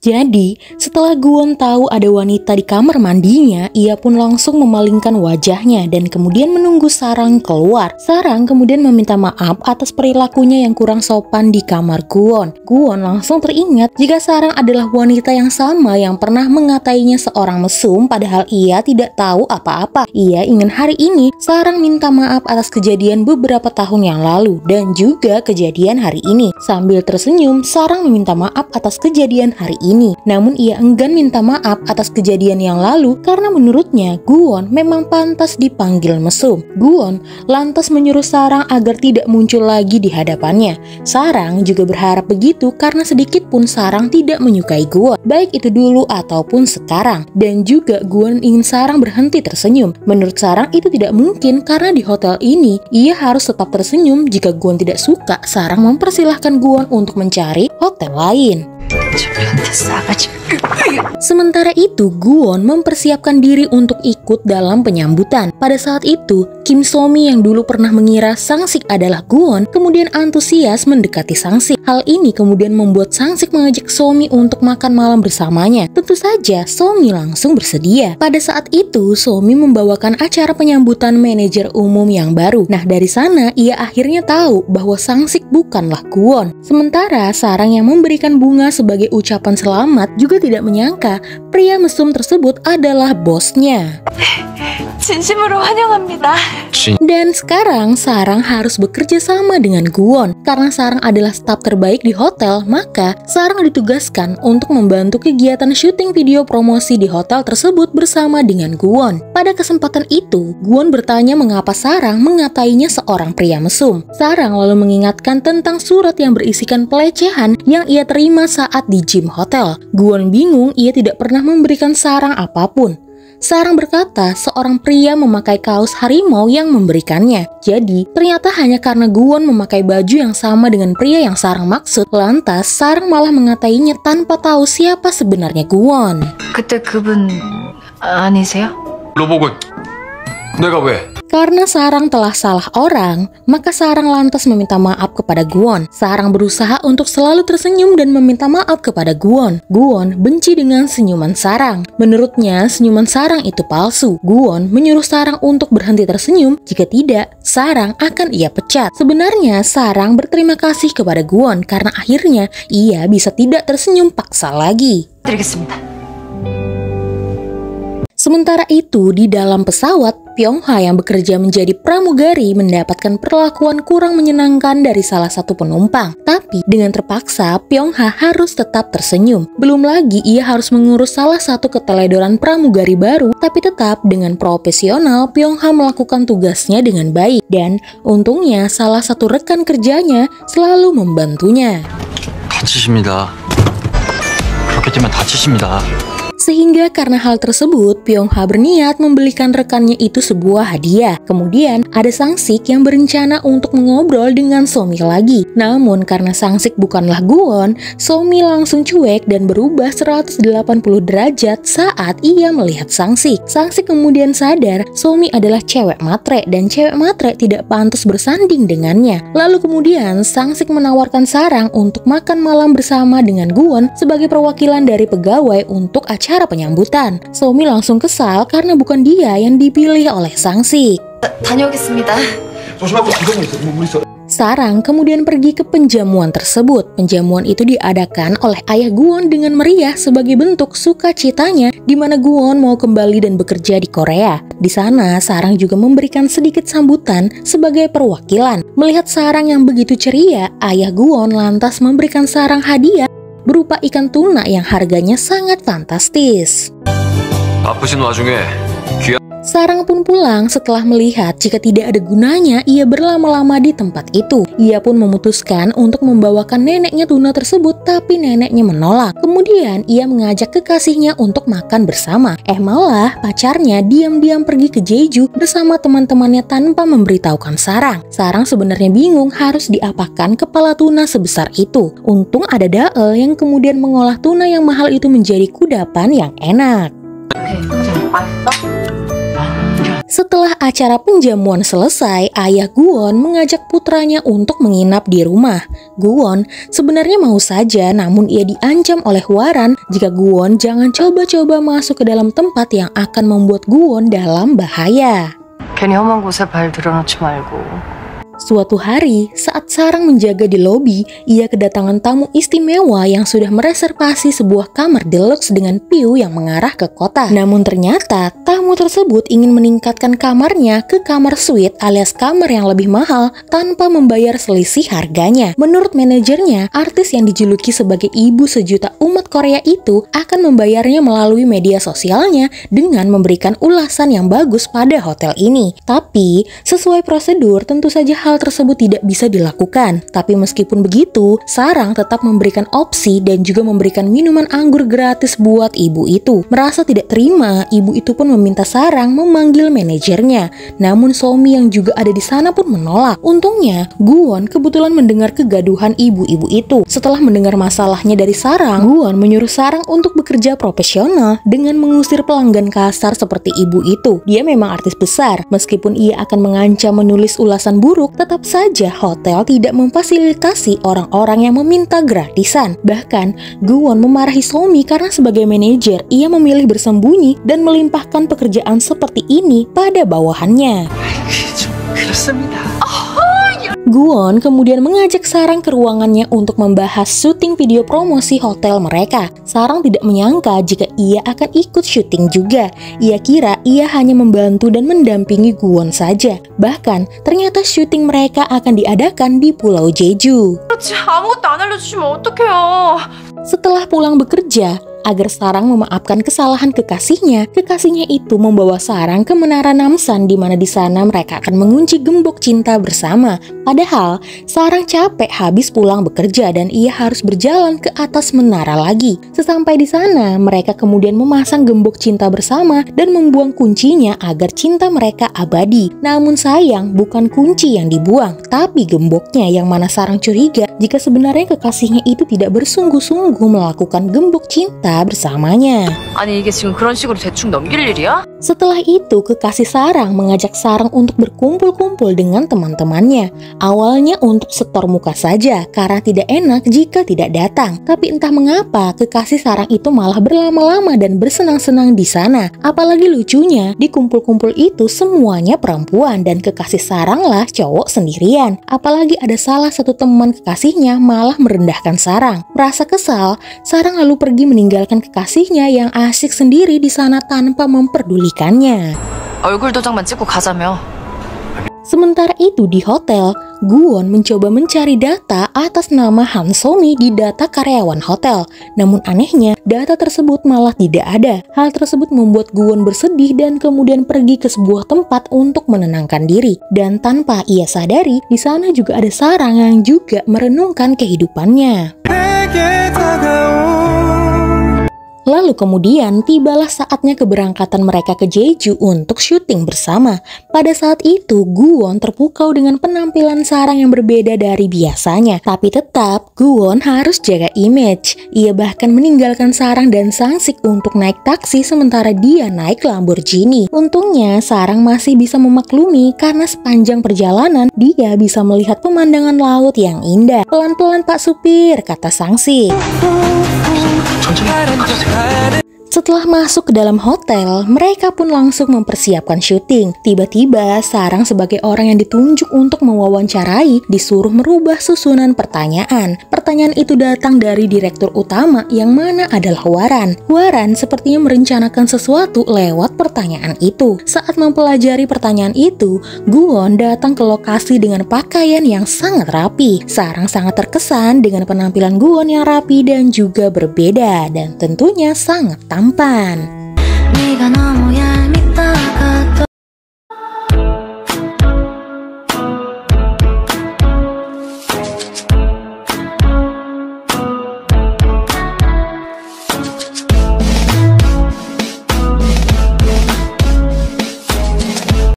Jadi, setelah Gwon tahu ada wanita di kamar mandinya, ia pun langsung memalingkan wajahnya dan kemudian menunggu Sarang keluar. Sarang kemudian meminta maaf atas perilakunya yang kurang sopan di kamar Gwon. Gwon langsung teringat jika Sarang adalah wanita yang sama yang pernah mengatainya seorang mesum padahal ia tidak tahu apa-apa. Ia ingin hari ini Sarang minta maaf atas kejadian beberapa tahun yang lalu dan juga kejadian hari ini. Sambil tersenyum, Sarang meminta maaf atas kejadian hari ini. Namun ia enggan minta maaf atas kejadian yang lalu karena menurutnya Gwon memang pantas dipanggil mesum. Gwon lantas menyuruh Sarang agar tidak muncul lagi di hadapannya. Sarang juga berharap begitu karena sedikit pun Sarang tidak menyukai Gwon, baik itu dulu ataupun sekarang. Dan juga Gwon ingin Sarang berhenti tersenyum. Menurut Sarang itu tidak mungkin karena di hotel ini ia harus tetap tersenyum. Jika Gwon tidak suka, Sarang mempersilahkan Gwon untuk mencari hotel lain. Sementara itu, Gwon mempersiapkan diri untuk ikut dalam penyambutan. Pada saat itu, Kim So-mi yang dulu pernah mengira Sang-sik adalah Gwon, kemudian antusias mendekati Sang-sik. Hal ini kemudian membuat Sang-sik mengajak So-mi untuk makan malam bersamanya. Tentu saja, So-mi langsung bersedia. Pada saat itu, So-mi membawakan acara penyambutan manajer umum yang baru. Nah, dari sana ia akhirnya tahu bahwa Sang-sik bukanlah Gwon. Sementara Sarang yang memberikan bunga sebagai ucapan selamat juga tidak menyangka pria mesum tersebut adalah bosnya. 진심으로 환영합니다. Dan sekarang Sarang harus bekerja sama dengan Gwon. Karena Sarang adalah staf terbaik di hotel, maka Sarang ditugaskan untuk membantu kegiatan syuting video promosi di hotel tersebut bersama dengan Gwon. Pada kesempatan itu, Gwon bertanya mengapa Sarang mengatainya seorang pria mesum. Sarang lalu mengingatkan tentang surat yang berisikan pelecehan yang ia terima saat di gym hotel. Gwon bingung, ia tidak pernah memberikan Sarang apapun. Sarang berkata seorang pria memakai kaos harimau yang memberikannya. Jadi, ternyata hanya karena Gwon memakai baju yang sama dengan pria yang Sarang maksud, lantas Sarang malah mengatainya tanpa tahu siapa sebenarnya Gwon. 그때 그분 아니세요? 물어보고 내가 왜? Karena Sarang telah salah orang, maka Sarang lantas meminta maaf kepada Gwon. Sarang berusaha untuk selalu tersenyum dan meminta maaf kepada Gwon. Gwon benci dengan senyuman Sarang. Menurutnya, senyuman Sarang itu palsu. Gwon menyuruh Sarang untuk berhenti tersenyum. Jika tidak, Sarang akan ia pecat. Sebenarnya, Sarang berterima kasih kepada Gwon karena akhirnya ia bisa tidak tersenyum paksa lagi. 드리겠습니다. Sementara itu, di dalam pesawat, Pyong-ha yang bekerja menjadi pramugari mendapatkan perlakuan kurang menyenangkan dari salah satu penumpang. Tapi, dengan terpaksa, Pyong-ha harus tetap tersenyum. Belum lagi, ia harus mengurus salah satu keteledoran pramugari baru, tapi tetap dengan profesional, Pyong-ha melakukan tugasnya dengan baik. Dan, untungnya, salah satu rekan kerjanya selalu membantunya. 다치십니다. 그렇게 되면 다치십니다. Sehingga karena hal tersebut, Pyong-ha berniat membelikan rekannya itu sebuah hadiah. Kemudian, ada Sang-sik yang berencana untuk mengobrol dengan So-mi lagi. Namun, karena Sang-sik bukanlah Gwon, So-mi langsung cuek dan berubah 180 derajat saat ia melihat Sang-sik. Sang-sik kemudian sadar So-mi adalah cewek matre dan cewek matre tidak pantas bersanding dengannya. Lalu kemudian, Sang-sik menawarkan Sarang untuk makan malam bersama dengan Gwon sebagai perwakilan dari pegawai untuk acara penyambutan. So-mi langsung kesal karena bukan dia yang dipilih oleh Sang-sik. 다녀오겠습니다. Sarang kemudian pergi ke penjamuan tersebut. Penjamuan itu diadakan oleh ayah Gwon dengan meriah sebagai bentuk sukacitanya di mana Gwon mau kembali dan bekerja di Korea. Di sana, Sarang juga memberikan sedikit sambutan sebagai perwakilan. Melihat Sarang yang begitu ceria, ayah Gwon lantas memberikan Sarang hadiah berupa ikan tuna yang harganya sangat fantastis. 바쁘신 와중에 Sarang pun pulang setelah melihat jika tidak ada gunanya ia berlama-lama di tempat itu. Ia pun memutuskan untuk membawakan neneknya tuna tersebut, tapi neneknya menolak. Kemudian ia mengajak kekasihnya untuk makan bersama. Malah pacarnya diam-diam pergi ke Jeju bersama teman-temannya tanpa memberitahukan Sarang. Sarang sebenarnya bingung harus diapakan kepala tuna sebesar itu. Untung ada Dael yang kemudian mengolah tuna yang mahal itu menjadi kudapan yang enak. Setelah Setelah acara penjamuan selesai, ayah Guwon mengajak putranya untuk menginap di rumah. Guwon sebenarnya mau saja, namun ia diancam oleh Hwaran jika Guwon jangan coba-coba masuk ke dalam tempat yang akan membuat Guwon dalam bahaya. 괜히 험한 곳에 발 들여놓지 말고. Suatu hari, saat Sarang menjaga di lobi, ia kedatangan tamu istimewa yang sudah mereservasi sebuah kamar deluxe dengan view yang mengarah ke kota. Namun ternyata, tamu tersebut ingin meningkatkan kamarnya ke kamar suite alias kamar yang lebih mahal tanpa membayar selisih harganya. Menurut manajernya, artis yang dijuluki sebagai ibu sejuta umat Korea itu akan membayarnya melalui media sosialnya dengan memberikan ulasan yang bagus pada hotel ini. Tapi, sesuai prosedur, tentu saja hal tersebut tidak bisa dilakukan. Tapi meskipun begitu, Sarang tetap memberikan opsi dan juga memberikan minuman anggur gratis buat ibu itu. Merasa tidak terima, ibu itu pun meminta Sarang memanggil manajernya. Namun Somi yang juga ada di sana pun menolak. Untungnya, Guwon kebetulan mendengar kegaduhan ibu-ibu itu. Setelah mendengar masalahnya dari Sarang, Guwon menyuruh Sarang untuk bekerja profesional dengan mengusir pelanggan kasar seperti ibu itu. Dia memang artis besar, meskipun ia akan mengancam menulis ulasan buruk, tetap saja hotel tidak memfasilitasi orang-orang yang meminta gratisan. Bahkan, Guwon memarahi Somi karena sebagai manajer, ia memilih bersembunyi dan melimpahkan pekerjaan seperti ini pada bawahannya. Guwon kemudian mengajak Sarang ke ruangannya untuk membahas syuting video promosi hotel mereka. Sarang tidak menyangka jika ia akan ikut syuting juga. Ia kira ia hanya membantu dan mendampingi Guwon saja. Bahkan, ternyata syuting mereka akan diadakan di Pulau Jeju. 아무것도 안 알려주시면 어떡해요. Setelah pulang bekerja, agar Sarang memaafkan kesalahan kekasihnya itu membawa Sarang ke Menara Namsan di mana di sana mereka akan mengunci gembok cinta bersama. Padahal Sarang capek habis pulang bekerja dan ia harus berjalan ke atas menara lagi. Sesampai di sana, mereka kemudian memasang gembok cinta bersama dan membuang kuncinya agar cinta mereka abadi. Namun sayang, bukan kunci yang dibuang, tapi gemboknya yang mana Sarang curiga jika sebenarnya kekasihnya itu tidak bersungguh-sungguh melakukan gembok cinta bersamanya. 아니 이게 지금 그런 식으로 대충 넘길 일이야? Setelah itu, kekasih Sarang mengajak Sarang untuk berkumpul-kumpul dengan teman-temannya. Awalnya untuk setor muka saja, karena tidak enak jika tidak datang. Tapi entah mengapa, kekasih Sarang itu malah berlama-lama dan bersenang-senang di sana. Apalagi lucunya, di kumpul-kumpul itu semuanya perempuan dan kekasih Sarang lah cowok sendirian. Apalagi ada salah satu teman kekasihnya malah merendahkan Sarang. Merasa kesal, Sarang lalu pergi meninggalkan kekasihnya yang asik sendiri di sana tanpa memperdulikannya. 얼굴 도장만 찍고 가자며. Sementara itu di hotel, Guwon mencoba mencari data atas nama Han Somi di data karyawan hotel. Namun anehnya, data tersebut malah tidak ada. Hal tersebut membuat Guwon bersedih dan kemudian pergi ke sebuah tempat untuk menenangkan diri. Dan tanpa ia sadari, di sana juga ada Sarang yang juga merenungkan kehidupannya. Lalu kemudian tibalah saatnya keberangkatan mereka ke Jeju untuk syuting bersama. Pada saat itu, Guwon terpukau dengan penampilan Sarang yang berbeda dari biasanya. Tapi tetap, Guwon harus jaga image. Ia bahkan meninggalkan Sarang dan Sangsik untuk naik taksi sementara dia naik Lamborghini. Untungnya, Sarang masih bisa memaklumi karena sepanjang perjalanan, dia bisa melihat pemandangan laut yang indah. "Pelan-pelan Pak Supir," kata Sangsik. Setelah masuk ke dalam hotel, mereka pun langsung mempersiapkan syuting. Tiba-tiba, Sarang sebagai orang yang ditunjuk untuk mewawancarai disuruh merubah susunan pertanyaan. Pertanyaan itu datang dari direktur utama yang mana adalah Hwaran. Hwaran sepertinya merencanakan sesuatu lewat pertanyaan itu. Saat mempelajari pertanyaan itu, Guwon datang ke lokasi dengan pakaian yang sangat rapi. Sarang sangat terkesan dengan penampilan Guwon yang rapi dan juga berbeda dan tentunya sangat tampan.